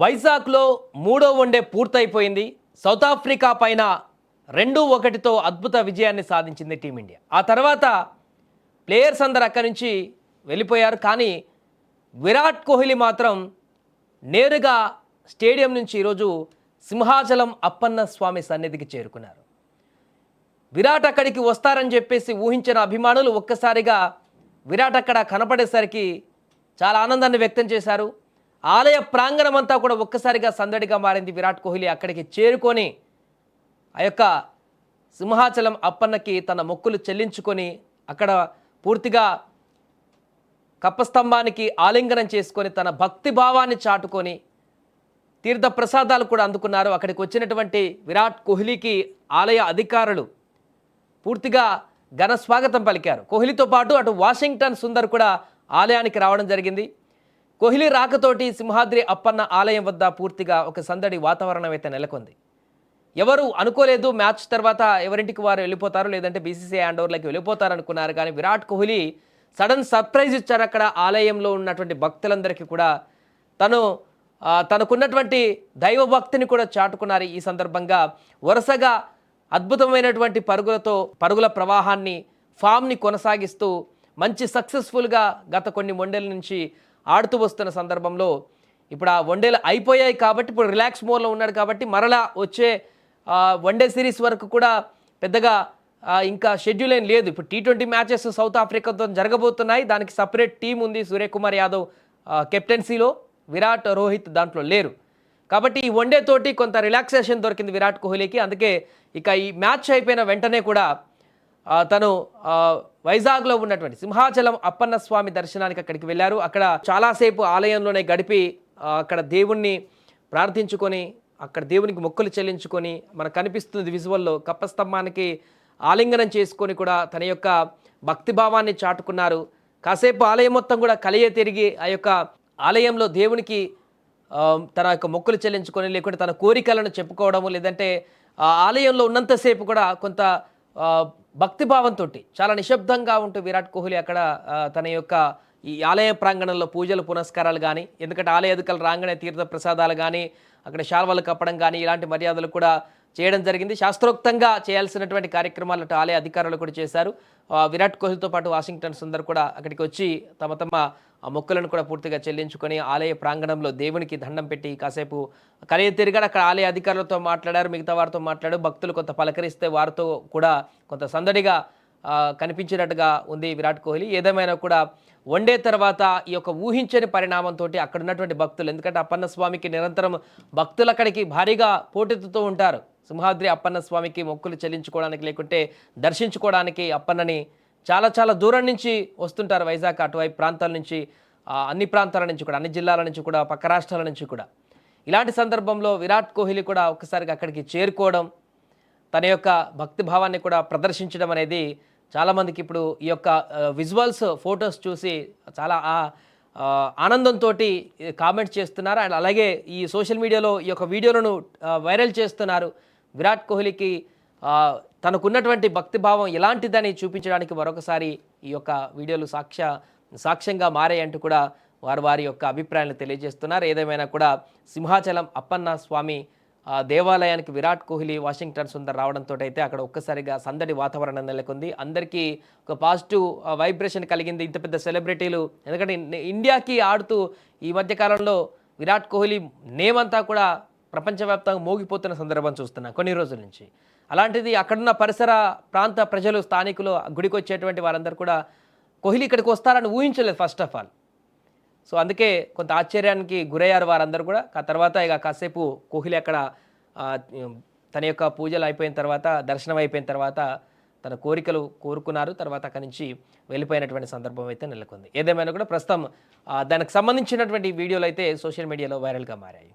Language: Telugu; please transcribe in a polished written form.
వైజాగ్లో మూడో వన్డే పూర్తయిపోయింది. సౌత్ ఆఫ్రికా పైన 2-1తో అద్భుత విజయాన్ని సాధించింది టీమిండియా. ఆ తర్వాత ప్లేయర్స్ అందరు అక్కడి నుంచి వెళ్ళిపోయారు. కానీ విరాట్ కోహ్లీ మాత్రం నేరుగా స్టేడియం నుంచి ఈరోజు సింహాచలం అప్పన్న స్వామి సన్నిధికి చేరుకున్నారు. విరాట్ అక్కడికి వస్తారని చెప్పేసి ఊహించిన అభిమానులు ఒక్కసారిగా విరాట్ అక్కడ కనపడేసరికి చాలా ఆనందాన్ని వ్యక్తం చేశారు. ఆలయ ప్రాంగణం అంతా కూడా ఒక్కసారిగా సందడిగా మారింది. విరాట్ కోహ్లీ అక్కడికి చేరుకొని ఆ యొక్క సింహాచలం అప్పన్నకి తన మొక్కులు చెల్లించుకొని అక్కడ పూర్తిగా కప్పస్తంభానికి ఆలింగనం చేసుకొని తన భక్తి భావాన్ని చాటుకొని తీర్థ ప్రసాదాలు కూడా అందుకున్నారు. అక్కడికి వచ్చినటువంటి విరాట్ కోహ్లీకి ఆలయ అధికారులు పూర్తిగా ఘన స్వాగతం పలికారు. కోహ్లీతో పాటు అటు వాషింగ్టన్ సుందర్ కూడా ఆలయానికి రావడం జరిగింది. కోహ్లీ రాకతోటి సింహాద్రి అప్పన్న ఆలయం వద్ద పూర్తిగా ఒక సందడి వాతావరణం అయితే నెలకొంది. ఎవరు అనుకోలేదు మ్యాచ్ తర్వాత ఎవరింటికి వారు వెళ్ళిపోతారు, లేదంటే బీసీసీఐ హ్యాండ్ ఓవర్లకి వెళ్ళిపోతారు అనుకున్నారు. కానీ విరాట్ కోహ్లీ సడన్ సర్ప్రైజ్ ఇచ్చారు. అక్కడ ఆలయంలో ఉన్నటువంటి భక్తులందరికీ కూడా తనకున్నటువంటి దైవ భక్తిని కూడా చాటుకున్నారు. ఈ సందర్భంగా వరుసగా అద్భుతమైనటువంటి పరుగుల ప్రవాహాన్ని ఫామ్ని కొనసాగిస్తూ మంచి సక్సెస్ఫుల్గా గత కొన్ని వన్డేల నుంచి ఆడుతూ వస్తున్న సందర్భంలో ఇప్పుడు ఆ వన్డేలు అయిపోయాయి కాబట్టి ఇప్పుడు రిలాక్స్ మోడ్లో ఉన్నాడు. కాబట్టి మరలా వచ్చే వన్డే సిరీస్ వరకు కూడా పెద్దగా ఇంకా షెడ్యూల్ ఏం లేదు. ఇప్పుడు T20 మ్యాచెస్ సౌత్ ఆఫ్రికాతో జరగబోతున్నాయి. దానికి సపరేట్ టీం ఉంది. సూర్యకుమార్ యాదవ్ కెప్టెన్సీలో, విరాట్, రోహిత్ దాంట్లో లేరు. కాబట్టి ఈ వన్డే తోటి కొంత రిలాక్సేషన్ దొరికింది విరాట్ కోహ్లీకి. అందుకే ఇక ఈ మ్యాచ్ అయిపోయిన వెంటనే కూడా తను వైజాగ్లో ఉన్నటువంటి సింహాచలం అప్పన్న స్వామి దర్శనానికి అక్కడికి వెళ్ళారు. అక్కడ చాలాసేపు ఆలయంలోనే గడిపి అక్కడ దేవుణ్ణి ప్రార్థించుకొని అక్కడ దేవునికి మొక్కులు చెల్లించుకొని మనకు కనిపిస్తుంది విజువల్లో కప్పస్తంభానికి ఆలింగనం చేసుకొని కూడా తన యొక్క భక్తిభావాన్ని చాటుకున్నారు. కాసేపు ఆలయం మొత్తం కూడా కలియ తిరిగి ఆ యొక్క ఆలయంలో దేవునికి తన యొక్క మొక్కులు చెల్లించుకొని లేకుంటే తన కోరికలను చెప్పుకోవడము, లేదంటే ఆలయంలో ఉన్నంతసేపు కూడా కొంత భక్తిభావంతో చాలా నిశ్శబ్దంగా ఉంటూ విరాట్ కోహ్లీ అక్కడ తన యొక్క ఈ ఆలయ ప్రాంగణంలో పూజలు పునస్కారాలు కానీ, ఎందుకంటే ఆలయ అధికారులు రాగానే తీర్థ ప్రసాదాలు కానీ, అక్కడ శాల్వాలు కప్పడం కానీ ఇలాంటి మర్యాదలు కూడా చేయడం జరిగింది. శాస్త్రోక్తంగా చేయాల్సినటువంటి కార్యక్రమాలు ఆలయ అధికారులు కూడా చేశారు. విరాట్ కోహ్లీతో పాటు వాషింగ్టన్ సుందర్ కూడా అక్కడికి వచ్చి తమ మొక్కులను కూడా పూర్తిగా చెల్లించుకొని ఆలయ ప్రాంగణంలో దేవునికి దండం పెట్టి కాసేపు కలియ తిరిగాడు. అక్కడ ఆలయ అధికారులతో మాట్లాడారు, మిగతా వారితో మాట్లాడారు. భక్తులు కొంత పలకరిస్తే వారితో కూడా కొంత సందడిగా కనిపించినట్టుగా ఉంది విరాట్ కోహ్లీ. ఏదేమైనా కూడా వన్డే తర్వాత ఈ యొక్క ఊహించని పరిణామంతో అక్కడ ఉన్నటువంటి భక్తులు, ఎందుకంటే అప్పన్న స్వామికి నిరంతరం భక్తులు అక్కడికి భారీగా పోటెత్తుతూ ఉంటారు. సింహాద్రి అప్పన్న స్వామికి మొక్కులు చెల్లించుకోవడానికి లేకుంటే దర్శించుకోవడానికి అప్పన్నని చాలా దూరం నుంచి వస్తుంటారు. వైజాగ్ అటువైపు ప్రాంతాల నుంచి, అన్ని ప్రాంతాల నుంచి కూడా, అన్ని జిల్లాల నుంచి కూడా, పక్క రాష్ట్రాల నుంచి కూడా. ఇలాంటి సందర్భంలో విరాట్ కోహ్లీ కూడా ఒక్కసారిగా అక్కడికి చేరుకోవడం, తన యొక్క భక్తి భావాన్ని కూడా ప్రదర్శించడం అనేది చాలామందికి ఇప్పుడు ఈ యొక్క విజువల్స్ ఫొటోస్ చూసి చాలా ఆనందంతో కామెంట్స్ చేస్తున్నారు. అండ్ అలాగే ఈ సోషల్ మీడియాలో ఈ యొక్క వీడియోలను వైరల్ చేస్తున్నారు. విరాట్ కోహ్లీకి తనకున్నటువంటి భక్తిభావం ఎలాంటిదని చూపించడానికి మరొకసారి ఈ యొక్క వీడియోలు సాక్ష్యంగా మారాయంటూ కూడా వారి యొక్క అభిప్రాయాలను తెలియజేస్తున్నారు. ఏదేమైనా కూడా సింహాచలం అప్పన్న స్వామి దేవాలయానికి విరాట్ కోహ్లీ, వాషింగ్టన్ సుందర్ రావడంతో అయితే అక్కడ ఒక్కసారిగా సందడి వాతావరణం నెలకొంది. అందరికీ ఒక పాజిటివ్ వైబ్రేషన్ కలిగింది. ఇంత పెద్ద సెలబ్రిటీలు, ఎందుకంటే ఇండియాకి ఆడుతూ ఈ మధ్యకాలంలో విరాట్ కోహ్లీ నేమ్ అంతా కూడా ప్రపంచవ్యాప్తంగా మోగిపోతున్న సందర్భం చూస్తున్నాం కొన్ని రోజుల నుంచి. అలాంటిది అక్కడున్న పరిసర ప్రాంత ప్రజలు, స్థానికులు, గుడికి వచ్చేటువంటి వారందరూ కూడా కోహ్లీ ఇక్కడికి వస్తారని ఊహించలేదు ఫస్ట్ ఆఫ్ ఆల్. సో అందుకే కొంత ఆశ్చర్యానికి గురయ్యారు వారందరూ కూడా. ఆ తర్వాత ఇక కాసేపు కోహ్లీ అక్కడ తన యొక్క పూజలు అయిపోయిన తర్వాత, దర్శనం అయిపోయిన తర్వాత తన కోరికలు కోరుకున్నారు. తర్వాత అక్కడి నుంచి వెళ్ళిపోయినటువంటి సందర్భం అయితే నెలకొంది. ఏదేమైనా కూడా ప్రస్తుతం దానికి సంబంధించినటువంటి వీడియోలు అయితే సోషల్ మీడియాలో వైరల్గా మారాయి.